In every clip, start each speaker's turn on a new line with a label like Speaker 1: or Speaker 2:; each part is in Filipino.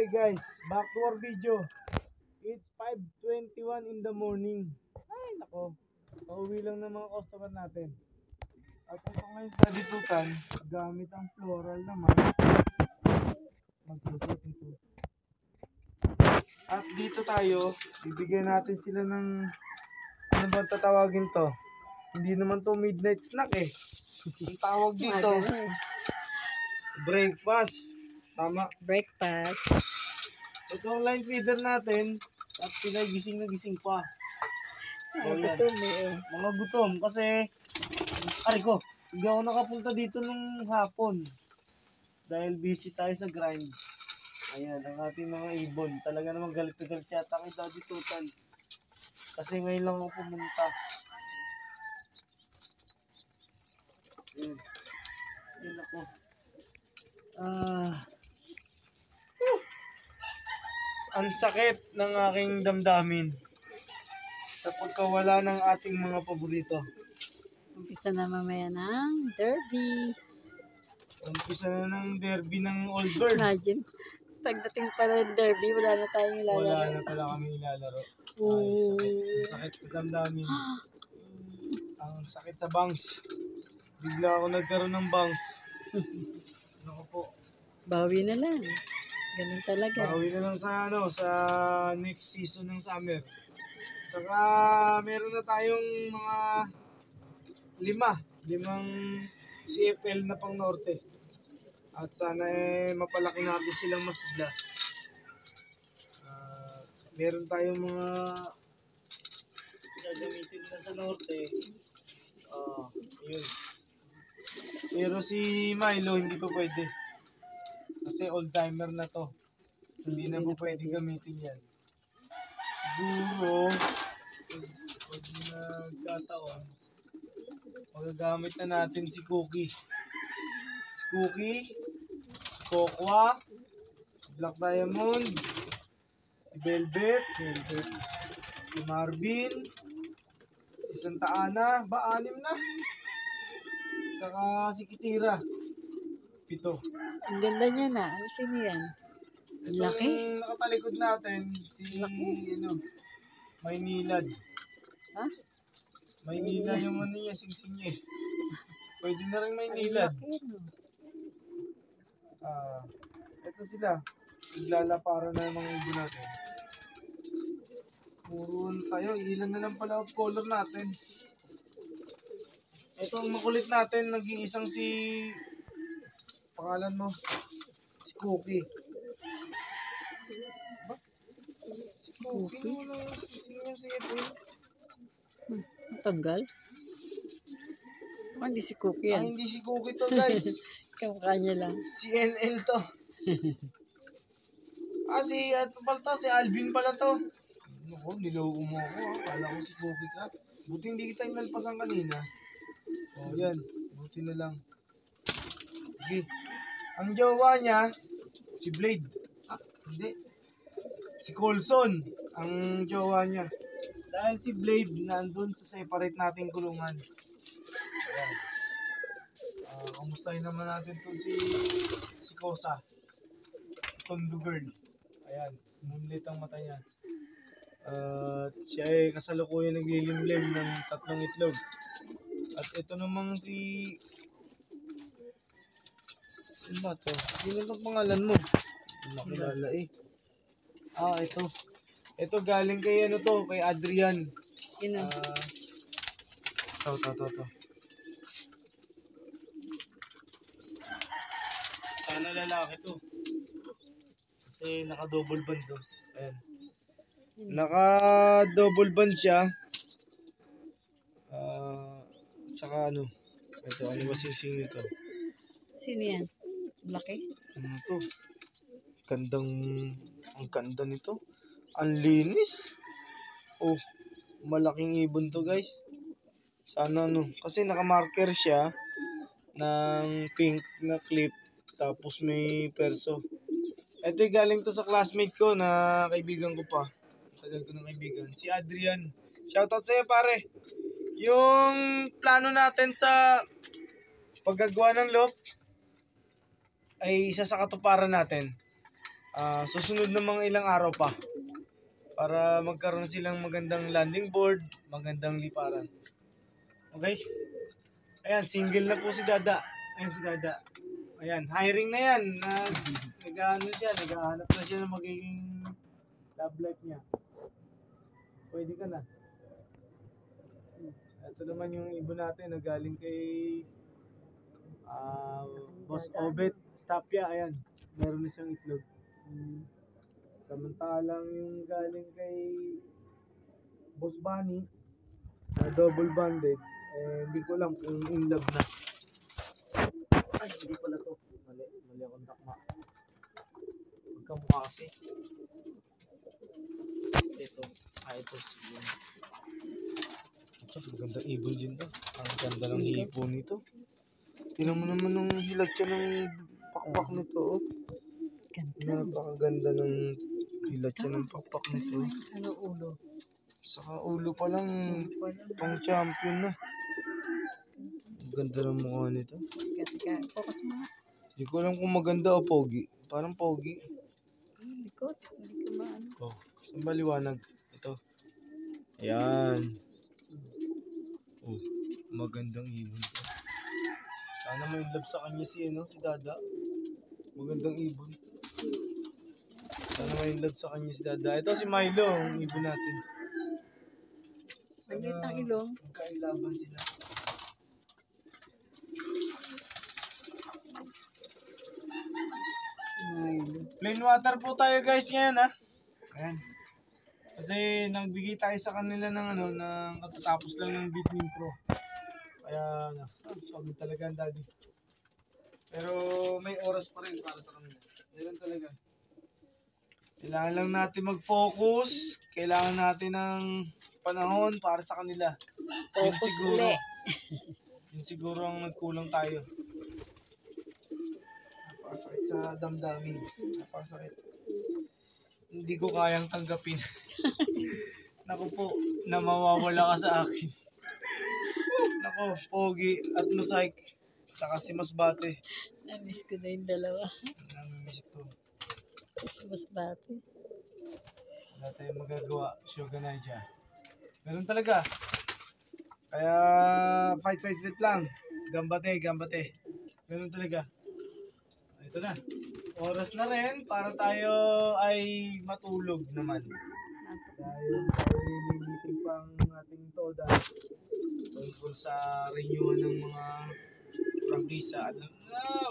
Speaker 1: Okay guys, back to our video. It's 5:21 in the morning. Ay nako, pauwi lang ng mga customer natin. At ito ngayon sa ditutan, gamit ang floral naman. Magsusot ito. At dito tayo, bibigyan natin sila ng, ano ba tatawagin to? Hindi naman to midnight snack eh. Ang tawag dito, breakfast. Tama.
Speaker 2: Breakfast.
Speaker 1: Ito ang line feeder natin at pinagising na gising pa.
Speaker 2: Gutom eh.
Speaker 1: Mga gutom kasi ari ko, hindi ako nakapunta dito nung hapon dahil busy tayo sa grind. Ayan, ang ating mga ibon. Talaga namang galit na galit yata kay Daddy Tutan. Kasi ngayon lang ako pumunta. Ayan. Ayan ako. Ang sakit ng aking damdamin sa pagkawala ng ating mga paborito.
Speaker 2: Umpisa na mamaya ng derby.
Speaker 1: Umpisa na ng derby ng Old Bird.
Speaker 2: Imagine, pagdating pala ng derby, wala na tayong ilalaro.
Speaker 1: Wala na pala kami ilalaro. Ay, sakit. Ang sakit sa damdamin. Ang sakit sa bangs. Bigla ako nagkaroon ng bangs. Ano po?
Speaker 2: Bawi na lang. Ganun talaga.
Speaker 1: Bawi na lang sa sa next season ng summer. Saka meron na tayong mga limang CFL na pang norte. At sana mapalaki natin silang masigla. Meron tayong mga gagamitin na sa norte. Yun. Pero si Milo hindi pa pwede. Kasi old timer na to. Hindi na po pwede gamitin yan. Siguro, pag nagkataon, magagamit na natin si Cookie. Si Cookie, si Kokwa, si Black Diamond, si Velvet, si Marvin, si Santa Ana, anim na. Saka si Kitira, 7.
Speaker 2: Ang ganda niya na. Ano sino yan? Ang laki.
Speaker 1: Itong nakatalikod natin, si Maynilad.
Speaker 2: Ha?
Speaker 1: Maynilad yung ano niya, singsing niya. Pwede na rin Maynilad.
Speaker 2: Ang laki, no?
Speaker 1: Ito sila. Naglalapara na yung mga ibon natin. Puro tayo. Ilan na lang pala of color natin. Ito ang makulit natin. Nag-iisang si... Pangalan mo? Si Cookie. Ba? Si Cookie? Ano yung singsing niya si Edwin?
Speaker 2: Ang tagal. Hindi si Cookie yan.
Speaker 1: Hindi si Cookie to guys.
Speaker 2: Kamukha niya lang.
Speaker 1: Si NL to. Si Alvin pala to. Naku, niloko mo ako ha. Kala ko si Cookie ka. Buti hindi kita inalpasan kanina. Yan. Buti na lang. Okay. Ang jowa niya, si Blade. Hindi. Si Colson, ang jowa niya. Dahil si Blade nandun sa separate nating kulungan. Ayan. Kamustahin naman natin to si Kosa. Tondo girl. Ayan. Moonlit ang mata niya. Siya ay kasalukuyan naglilimlim ng 3 itlog. At ito namang si... Ano ba to? Sino itong pangalan mo? Hindi makilala eh. Ito. Ito galing kay kay Adrian.
Speaker 2: Ito.
Speaker 1: Sana lalaki to. Kasi naka-double band to. Ayan. Naka-double band siya. Saka ito, ano ba singsing nito?
Speaker 2: Sino yan? Laki?
Speaker 1: Ano to? Ang ganda nito. Ang linis. Malaking ibon to guys. Sana kasi naka-marker siya ng pink na clip. Tapos may perso. Ito galing to sa classmate ko na kaibigan ko pa. Tagal ko ng kaibigan. Si Adrian. Shoutout sa'yo pare. Yung plano natin sa paggagawa ng loft ay isa sa katuparan natin. susunod na mga ilang araw pa para magkaroon silang magandang landing board, magandang liparan. Okay? Ayan, single na po si Dada. Ayan si Dada. Ayan, hiring na yan. Naghahanap na siya ng magiging love life niya. Pwede ka na. Ito naman yung ibon natin na galing kay Boss Obet Stapia. Ayan, meron na siyang itlog. Samantalang yung galing kay Boss Bunny na double banded, hindi ko alam kung in love na. Ay, hindi pala to. Mali akong takma. Magkamukha kasi. Ito. Ito siguro. Ito, magandang ibon din to. Ang ganda ng hipo nito. Tingnan mo naman nung hilatsya ng pakpak nito. Oh. Napakaganda ng hilatsya ng pakpak nito.
Speaker 2: Ano ulo?
Speaker 1: Saka ulo pa lang pang champion na. Ang ganda ng mukha nito.
Speaker 2: Teka, focus mo nga.
Speaker 1: Hindi ko alam kung maganda o pogi. Parang pogi.
Speaker 2: Likot. Hindi ko maano.
Speaker 1: Oh, saan ba liwanag? Ito. Ayan. Oh, magandang ibon to. Sana may love sa kanya si Dada. Magandang ibon. Sana may love sa kanya si Dada. Ito si Milo, ang ibon natin.
Speaker 2: Saglit ang ilong.
Speaker 1: Magkailaban sila. Plain water po tayo guys ngayon ha. Ayan. Kasi nagbigay tayo sa kanila ng ng katatapos lang ng Bitmin Pro. Kaya sabi talaga ang daddy. Pero may oras pa rin para sa kanila. Meron talaga. Kailangan lang natin mag-focus. Kailangan natin ng panahon para sa kanila. Yun siguro. Yun siguro ang nagkulang tayo. Napakasakit sa damdamin. Napakasakit. Hindi ko kayang tanggapin. Naku po, na mawawala ka sa akin. Naku, Pogi at Mosaik. Saka si Masbate.
Speaker 2: Namiss ko na yung dalawa.
Speaker 1: Namimiss ko.
Speaker 2: Masbate.
Speaker 1: Wala tayong magagawa. Sugar Naija. Ganun talaga. Kaya fight lang. Gambate. Ganun talaga. Ito na. Oras na rin para tayo ay matulog naman. Dahil tayo may meeting pang ating toda tungkol sa renewal ng mga prangkisa.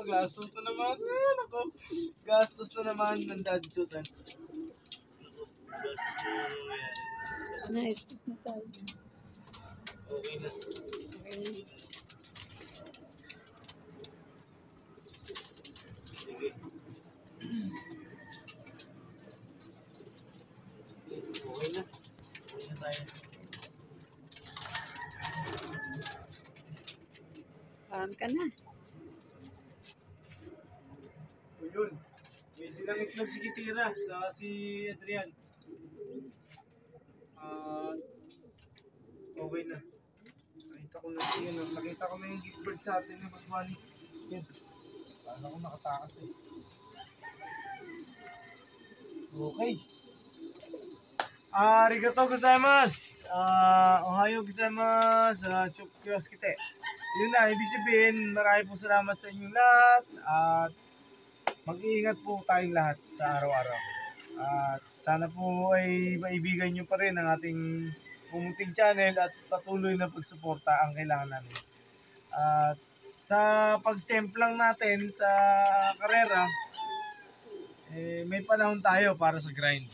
Speaker 1: Gastos na naman. Nako. Gastos na naman ng dadtutan.
Speaker 2: Nice. Na tayo.
Speaker 1: Okay na.
Speaker 2: Okay.
Speaker 1: Sige. Okay na. Okay na tayo.
Speaker 2: Paham ka na.
Speaker 1: O yun. May silang itlog si Kitira sa si Adrian. Okay na. Nakita ko na yung gift bird sa atin ng Boss Bunny. Yan. Paano ko nakatakas eh. Okay. Arigatou gozaimasu. Ohayo gozaimasu. Chokyoskite. Yun na, ibig sabihin, marami po salamat sa inyong lahat. At mag-iingat po tayong lahat sa araw-araw. At sana po ay maibigan nyo pa rin ang ating pumunting channel at patuloy na pagsuporta ang kailangan namin. At sa pagsemplang natin sa karera, may panahon tayo para sa grind.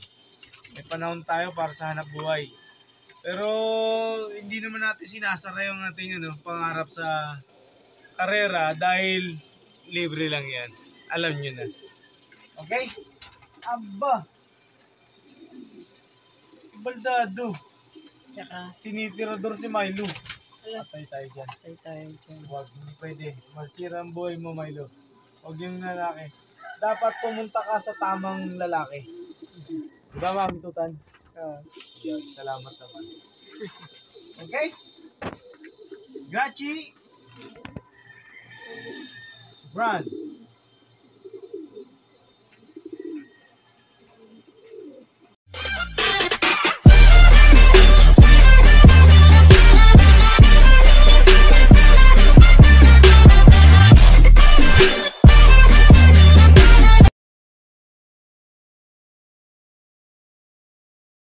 Speaker 1: May panahon tayo para sa hanap buhay. Pero hindi naman natin sinasara yung ating pangarap sa karera dahil libre lang yan. Alam nyo na. Okay? Aba! Baldado.
Speaker 2: Tsaka,
Speaker 1: Tinitirador si Milo. Patay tayo dyan.
Speaker 2: tayo tayo dyan.
Speaker 1: Huwag, hindi pwede. Masira ang buhay mo, Milo. Huwag yung lalaki. Dapat pumunta ka sa tamang lalaki. Diba, Mami Tutan? Yan, salamat naman. Okay? Grachi! Brand.